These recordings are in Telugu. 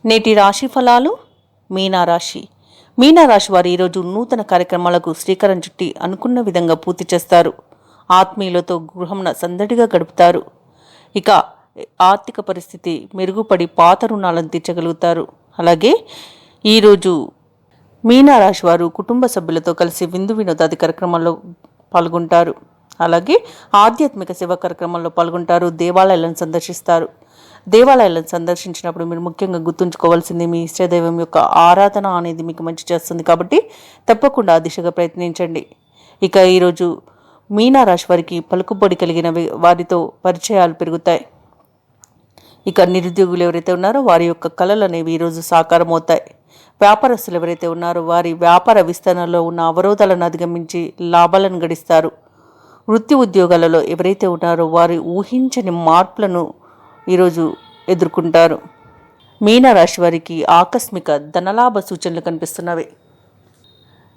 నేటి రాశి ఫలాలు. మీనారాశి. మీనారాశి వారు ఈరోజు నూతన కార్యక్రమాలకు శ్రీకారం చుట్టి అనుకున్న విధంగా పూర్తి చేస్తారు. ఆత్మీయులతో గృహంన సందడిగా గడుపుతారు. ఇక ఆర్థిక పరిస్థితి మెరుగుపడి పాత రుణాలను తీర్చగలుగుతారు. అలాగే ఈరోజు మీనారాశి వారు కుటుంబ సభ్యులతో కలిసి విందు వినోదాది కార్యక్రమాల్లో పాల్గొంటారు. అలాగే ఆధ్యాత్మిక సేవా కార్యక్రమాల్లో పాల్గొంటారు. దేవాలయాలను సందర్శిస్తారు. దేవాలయాలను సందర్శించినప్పుడు మీరు ముఖ్యంగా గుర్తుంచుకోవాల్సింది మీ ఇష్టదైవం యొక్క ఆరాధన అనేది మీకు మంచి చేస్తుంది. కాబట్టి తప్పకుండా ఆ దిశగా ప్రయత్నించండి. ఇక ఈరోజు మీనారాశి వారికి పలుకుబడి కలిగిన వారితో పరిచయాలు పెరుగుతాయి. ఇక నిరుద్యోగులు ఎవరైతే ఉన్నారో వారి యొక్క కళలు అనేవి ఈరోజు సాకారం అవుతాయి. వ్యాపారస్తులు ఎవరైతే ఉన్నారో వారి వ్యాపార విస్తరణలో ఉన్న అవరోధాలను అధిగమించి లాభాలను గడిస్తారు. వృత్తి ఉద్యోగాలలో ఎవరైతే ఉన్నారో వారి ఊహించని మార్పులను ఈరోజు ఎదుర్కొంటారు. మీనరాశి వారికి ఆకస్మిక ధనలాభ సూచనలు కనిపిస్తున్నవి.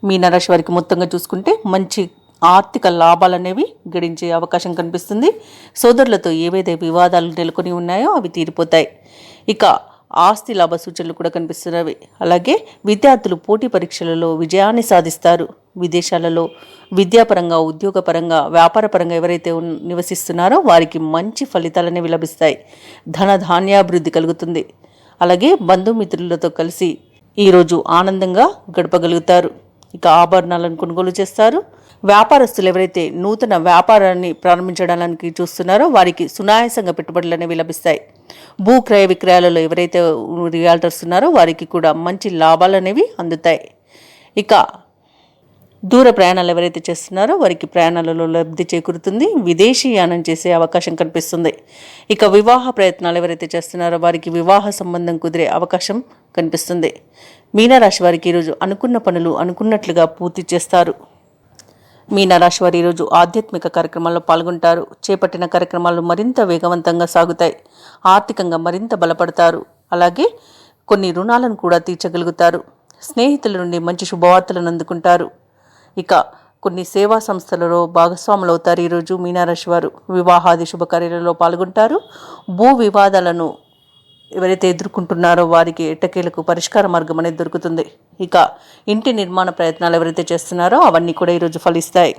మీనరాశి వారికి మొత్తంగా చూసుకుంటే మంచి ఆర్థిక లాభాలనేవి గడించే అవకాశం కనిపిస్తుంది. సోదరులతో ఏవైతే వివాదాలు నెలకొని ఉన్నాయో అవి తీరిపోతాయి. ఇక ఆస్తి లాభ సూచనలు కూడా కనిపిస్తున్నవి. అలాగే విద్యార్థులు పోటీ పరీక్షలలో విజయాన్ని సాధిస్తారు. విదేశాలలో విద్యాపరంగా, ఉద్యోగపరంగా, వ్యాపారపరంగా ఎవరైతే నివసిస్తున్నారో వారికి మంచి ఫలితాలనేవి లభిస్తాయి. ధన ధాన్యాభివృద్ధి కలుగుతుంది. అలాగే బంధుమిత్రులతో కలిసి ఈరోజు ఆనందంగా గడపగలుగుతారు. ఇక ఆభరణాలను కొనుగోలు చేస్తారు. వ్యాపారస్తులు ఎవరైతే నూతన వ్యాపారాన్ని ప్రారంభించడానికి చూస్తున్నారో వారికి సునాయాసంగా పెట్టుబడులు అనేవి లభిస్తాయి. భూ క్రయ విక్రయాలలో ఎవరైతే రియాల్టర్స్ ఉన్నారో వారికి కూడా మంచి లాభాలు అనేవి అందుతాయి. ఇక దూర ప్రయాణాలు ఎవరైతే చేస్తున్నారో వారికి ప్రయాణాలలో లబ్ధి చేకూరుతుంది. విదేశీ యానం చేసే అవకాశం కనిపిస్తుంది. ఇక వివాహ ప్రయత్నాలు ఎవరైతే చేస్తున్నారో వారికి వివాహ సంబంధం కుదిరే అవకాశం కనిపిస్తుంది. మీనరాశి వారికి ఈరోజు అనుకున్న పనులు అనుకున్నట్లుగా పూర్తి చేస్తారు. మీనరాశి వారు ఈరోజు ఆధ్యాత్మిక కార్యక్రమాల్లో పాల్గొంటారు. చేపట్టిన కార్యక్రమాలు మరింత వేగవంతంగా సాగుతాయి. ఆర్థికంగా మరింత బలపడతారు. అలాగే కొన్ని రుణాలను కూడా తీర్చగలుగుతారు. స్నేహితుల నుండి మంచి శుభవార్తలను అందుకుంటారు. ఇక కొన్ని సేవా సంస్థలలో భాగస్వాములు అవుతారు. ఈరోజు మీనరాశి వారు వివాహాది శుభకార్యాలలో పాల్గొంటారు. భూ వివాదాలను ఎవరైతే ఎదుర్కొంటున్నారో వారికి ఎట్టకేలకు పరిష్కార మార్గం అనేది దొరుకుతుంది. ఇక ఇంటి నిర్మాణ ప్రయత్నాలు ఎవరైతే చేస్తున్నారో అవన్నీ కూడా ఈరోజు ఫలిస్తాయి.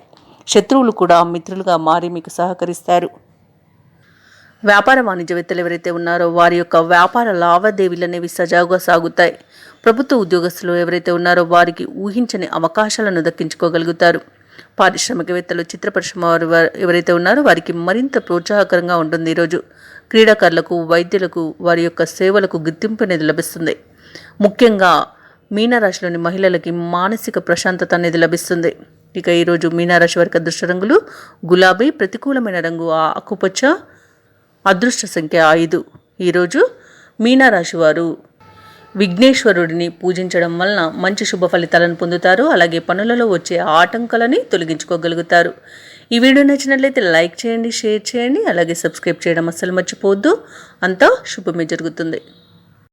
శత్రువులు కూడా మిత్రులుగా మారి మీకు సహకరిస్తారు. వ్యాపార వాణిజ్యవేత్తలు ఎవరైతే ఉన్నారో వారి యొక్క వ్యాపార లావాదేవీలు అనేవి సజావుగా సాగుతాయి. ప్రభుత్వ ఉద్యోగస్తులు ఎవరైతే ఉన్నారో వారికి ఊహించని అవకాశాలను దక్కించుకోగలుగుతారు. పారిశ్రామికవేత్తలు, చిత్ర పరిశ్రమ వారు ఎవరైతే ఉన్నారో వారికి మరింత ప్రోత్సాహకరంగా ఉంటుంది. ఈరోజు క్రీడాకారులకు, వైద్యులకు వారి యొక్క సేవలకు గుర్తింపు అనేది లభిస్తుంది. ముఖ్యంగా మీనరాశిలోని మహిళలకి మానసిక ప్రశాంతత అనేది లభిస్తుంది. ఇక ఈరోజు మీనరాశి వారికి అదృష్ట రంగులు గులాబీ, ప్రతికూలమైన రంగు ఆకుపచ్చ, అదృష్ట సంఖ్య 5. ఈరోజు మీనరాశి వారు విఘ్నేశ్వరుడిని పూజించడం వలన మంచి శుభ ఫలితాలను పొందుతారు. అలాగే పనులలో వచ్చే ఆటంకాలని తొలగించుకోగలుగుతారు. ఈ వీడియో నచ్చినట్లయితే లైక్ చేయండి, షేర్ చేయండి, అలాగే సబ్స్క్రైబ్ చేయడం అస్సలు మర్చిపోవద్దు. అంతా శుభమే జరుగుతుంది.